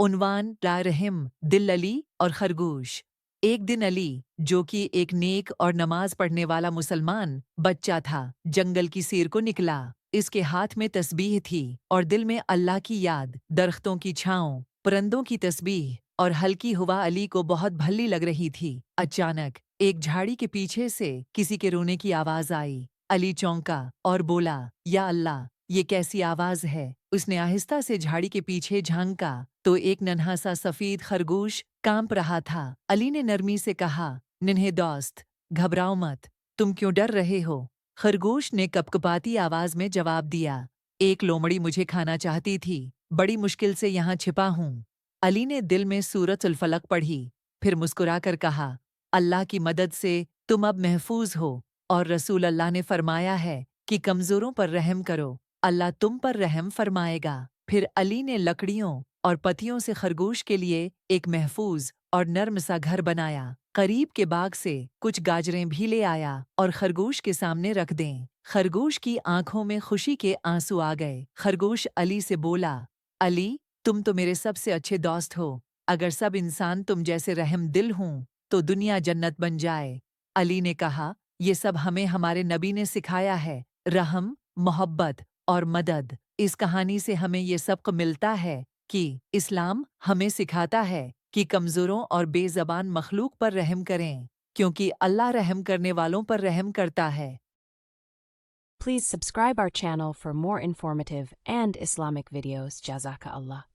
उन्वान रारहिम दिल अली और खरगोश। एक दिन अली, जो कि एक नेक और नमाज पढ़ने वाला मुसलमान बच्चा था, जंगल की सैर को निकला। इसके हाथ में तस्बीह थी और दिल में अल्लाह की याद। दरख्तों की छाँव, परिंदों की तस्बीह और हल्की हवा अली को बहुत भली लग रही थी। अचानक एक झाड़ी के पीछे से किसी के रोने की आवाज आई। अली चौंका और बोला, या अल्लाह, ये कैसी आवाज है? उसने आहिस्ता से झाड़ी के पीछे झांका तो एक नन्हा सा सफेद खरगोश कांप रहा था। अली ने नरमी से कहा, नन्हे दोस्त, घबराओ मत, तुम क्यों डर रहे हो? खरगोश ने कपकपाती आवाज में जवाब दिया, एक लोमड़ी मुझे खाना चाहती थी, बड़ी मुश्किल से यहाँ छिपा हूँ। अली ने दिल में सूरत फलक पढ़ी, फिर मुस्कुराकर कहा, अल्लाह की मदद से तुम अब महफूज हो, और रसूल अल्लाह ने फरमाया है कि कमजोरों पर रहम करो, अल्लाह तुम पर रहम फरमाएगा। फिर अली ने लकड़ियों और पत्तियों से खरगोश के लिए एक महफूज और नर्म सा घर बनाया। करीब के बाग से कुछ गाजरें भी ले आया और खरगोश के सामने रख दें। खरगोश की आंखों में खुशी के आंसू आ गए। खरगोश अली से बोला, अली, तुम तो मेरे सबसे अच्छे दोस्त हो। अगर सब इंसान तुम जैसे रहम दिल हों तो दुनिया जन्नत बन जाए। अली ने कहा, ये सब हमें हमारे नबी ने सिखाया है, रहम, मोहब्बत और मदद। इस कहानी से हमें ये सबक मिलता है कि इस्लाम हमें सिखाता है कि कमजोरों और बेज़बान मखलूक पर रहम करें, क्योंकि अल्लाह रहम करने वालों पर रहम करता है। Please subscribe our channel for more informative and Islamic videos. Jazaka Allah.